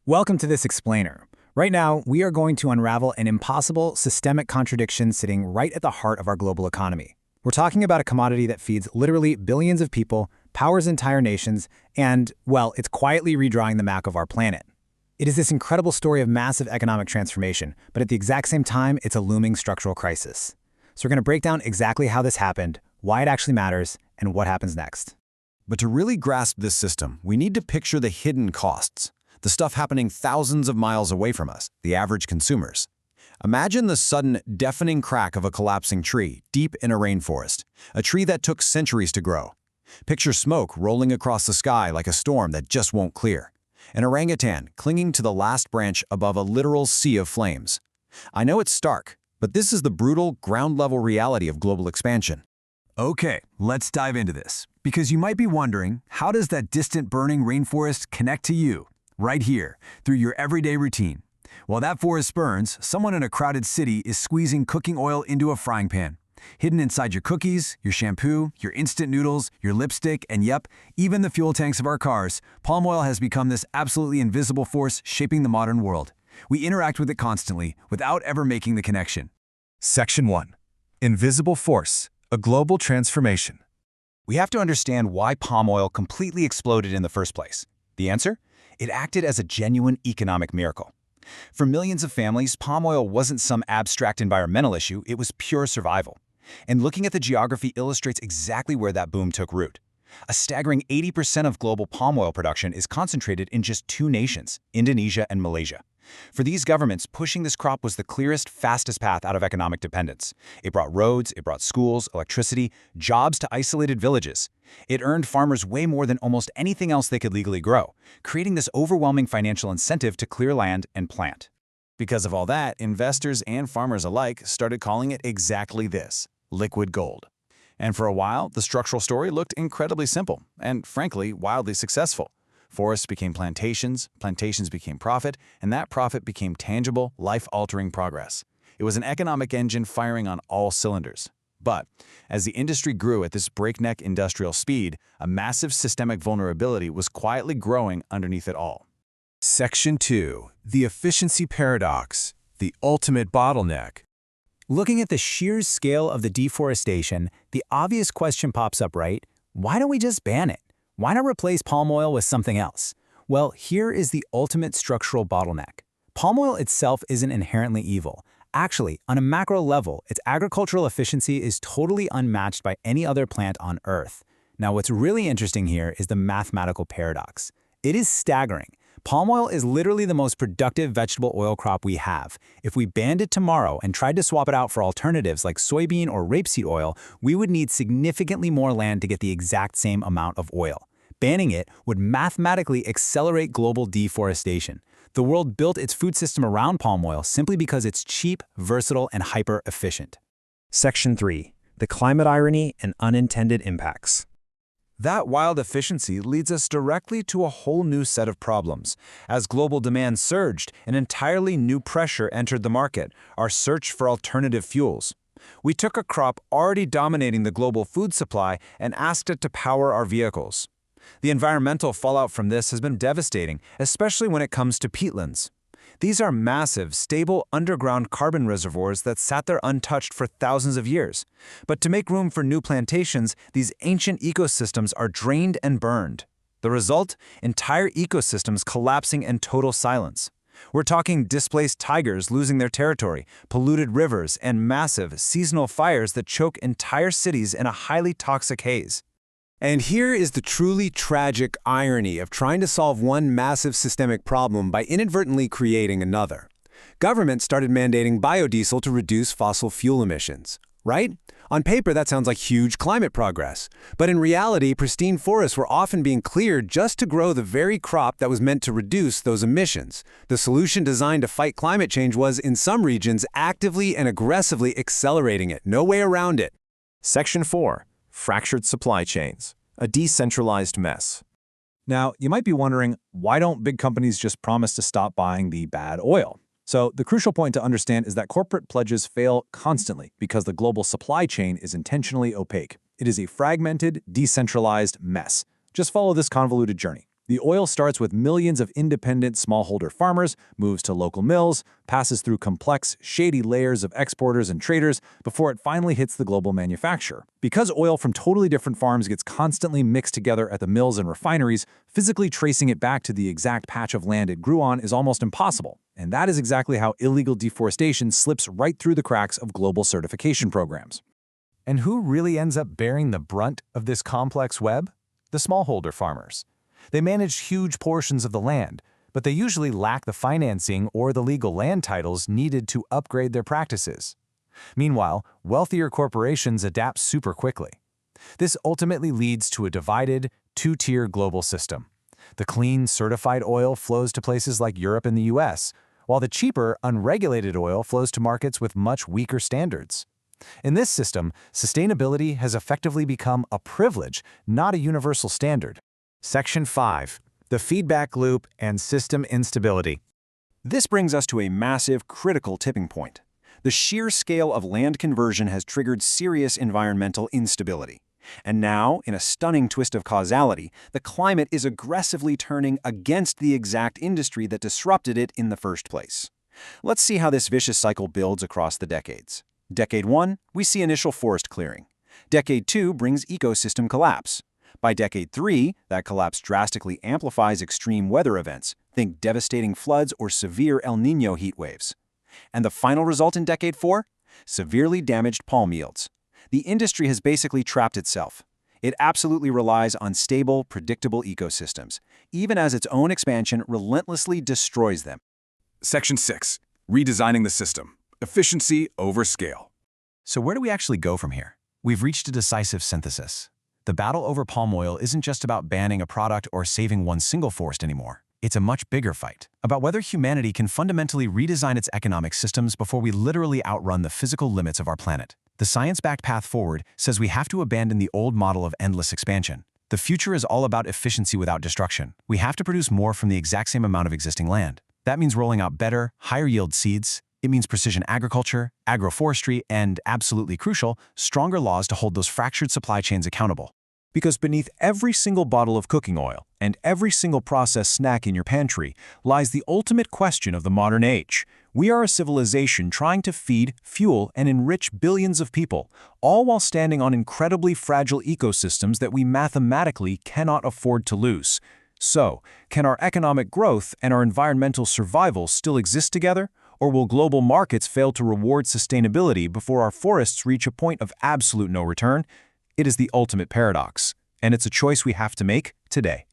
Welcome to this explainer. Right now, we are going to unravel an impossible systemic contradiction sitting right at the heart of our global economy. We're talking about a commodity that feeds literally billions of people, powers entire nations, and, well, it's quietly redrawing the map of our planet. It is this incredible story of massive economic transformation, but at the exact same time, it's a looming structural crisis. So we're going to break down exactly how this happened, why it actually matters, and what happens next. But to really grasp this system, we need to picture the hidden costs, the stuff happening thousands of miles away from us, the average consumers. Imagine the sudden, deafening crack of a collapsing tree deep in a rainforest, a tree that took centuries to grow. Picture smoke rolling across the sky like a storm that just won't clear. An orangutan clinging to the last branch above a literal sea of flames. I know it's stark, but this is the brutal, ground-level reality of global expansion. Okay, let's dive into this. Because you might be wondering, how does that distant burning rainforest connect to you? Right here, through your everyday routine. While that forest burns, someone in a crowded city is squeezing cooking oil into a frying pan. Hidden inside your cookies, your shampoo, your instant noodles, your lipstick, and yep, even the fuel tanks of our cars, palm oil has become this absolutely invisible force shaping the modern world. We interact with it constantly, without ever making the connection. Section 1. Invisible Force, a Global Transformation. We have to understand why palm oil completely exploded in the first place. The answer? It acted as a genuine economic miracle. For millions of families, palm oil wasn't some abstract environmental issue, it was pure survival. And looking at the geography illustrates exactly where that boom took root. A staggering 80% of global palm oil production is concentrated in just two nations, Indonesia and Malaysia. For these governments, pushing this crop was the clearest, fastest path out of economic dependence. It brought roads, it brought schools, electricity, jobs to isolated villages. It earned farmers way more than almost anything else they could legally grow, creating this overwhelming financial incentive to clear land and plant. Because of all that, investors and farmers alike started calling it exactly this: liquid gold. And for a while, the structural story looked incredibly simple and, frankly, wildly successful. Forests became plantations, plantations became profit, and that profit became tangible, life-altering progress. It was an economic engine firing on all cylinders. But as the industry grew at this breakneck industrial speed, a massive systemic vulnerability was quietly growing underneath it all. Section 2. The Efficiency Paradox, the Ultimate Bottleneck. Looking at the sheer scale of the deforestation, the obvious question pops up, right? Why don't we just ban it? Why not replace palm oil with something else? Well, here is the ultimate structural bottleneck. Palm oil itself isn't inherently evil. Actually, on a macro level, its agricultural efficiency is totally unmatched by any other plant on Earth. Now, what's really interesting here is the mathematical paradox. It is staggering. Palm oil is literally the most productive vegetable oil crop we have. If we banned it tomorrow and tried to swap it out for alternatives like soybean or rapeseed oil, we would need significantly more land to get the exact same amount of oil. Banning it would mathematically accelerate global deforestation. The world built its food system around palm oil simply because it's cheap, versatile, and hyper-efficient. Section 3. The Climate Irony and Unintended Impacts. That wild efficiency leads us directly to a whole new set of problems. As global demand surged, an entirely new pressure entered the market, our search for alternative fuels. We took a crop already dominating the global food supply and asked it to power our vehicles. The environmental fallout from this has been devastating, especially when it comes to peatlands. These are massive, stable underground carbon reservoirs that sat there untouched for thousands of years. But to make room for new plantations, these ancient ecosystems are drained and burned. The result? Entire ecosystems collapsing in total silence. We're talking displaced tigers losing their territory, polluted rivers, and massive, seasonal fires that choke entire cities in a highly toxic haze. And here is the truly tragic irony of trying to solve one massive systemic problem by inadvertently creating another. Governments started mandating biodiesel to reduce fossil fuel emissions, right? On paper, that sounds like huge climate progress. But in reality, pristine forests were often being cleared just to grow the very crop that was meant to reduce those emissions. The solution designed to fight climate change was, in some regions, actively and aggressively accelerating it. No way around it. Section 4. Fractured supply chains, a decentralized mess. Now, you might be wondering, why don't big companies just promise to stop buying the bad oil? So the crucial point to understand is that corporate pledges fail constantly because the global supply chain is intentionally opaque. It is a fragmented, decentralized mess. Just follow this convoluted journey. The oil starts with millions of independent smallholder farmers, moves to local mills, passes through complex, shady layers of exporters and traders before it finally hits the global manufacturer. Because oil from totally different farms gets constantly mixed together at the mills and refineries, physically tracing it back to the exact patch of land it grew on is almost impossible. And that is exactly how illegal deforestation slips right through the cracks of global certification programs. And who really ends up bearing the brunt of this complex web? The smallholder farmers. They manage huge portions of the land, but they usually lack the financing or the legal land titles needed to upgrade their practices. Meanwhile, wealthier corporations adapt super quickly. This ultimately leads to a divided, two-tier global system. The clean, certified oil flows to places like Europe and the US, while the cheaper, unregulated oil flows to markets with much weaker standards. In this system, sustainability has effectively become a privilege, not a universal standard. Section 5. The feedback loop and system instability. This brings us to a massive, critical tipping point. The sheer scale of land conversion has triggered serious environmental instability. And now, in a stunning twist of causality, the climate is aggressively turning against the exact industry that disrupted it in the first place. Let's see how this vicious cycle builds across the decades. Decade 1, we see initial forest clearing. Decade 2 brings ecosystem collapse. By Decade 3, that collapse drastically amplifies extreme weather events, think devastating floods or severe El Niño heat waves. And the final result in Decade 4? Severely damaged palm yields. The industry has basically trapped itself. It absolutely relies on stable, predictable ecosystems, even as its own expansion relentlessly destroys them. Section 6. Redesigning the system. Efficiency over scale. So where do we actually go from here? We've reached a decisive synthesis. The battle over palm oil isn't just about banning a product or saving one single forest anymore. It's a much bigger fight about whether humanity can fundamentally redesign its economic systems before we literally outrun the physical limits of our planet. The science-backed path forward says we have to abandon the old model of endless expansion. The future is all about efficiency without destruction. We have to produce more from the exact same amount of existing land. That means rolling out better, higher-yield seeds. It means precision agriculture, agroforestry, and, absolutely crucial, stronger laws to hold those fractured supply chains accountable. Because beneath every single bottle of cooking oil and every single processed snack in your pantry lies the ultimate question of the modern age. We are a civilization trying to feed, fuel, and enrich billions of people, all while standing on incredibly fragile ecosystems that we mathematically cannot afford to lose. So, can our economic growth and our environmental survival still exist together? Or will global markets fail to reward sustainability before our forests reach a point of absolute no return? It is the ultimate paradox, and it's a choice we have to make today.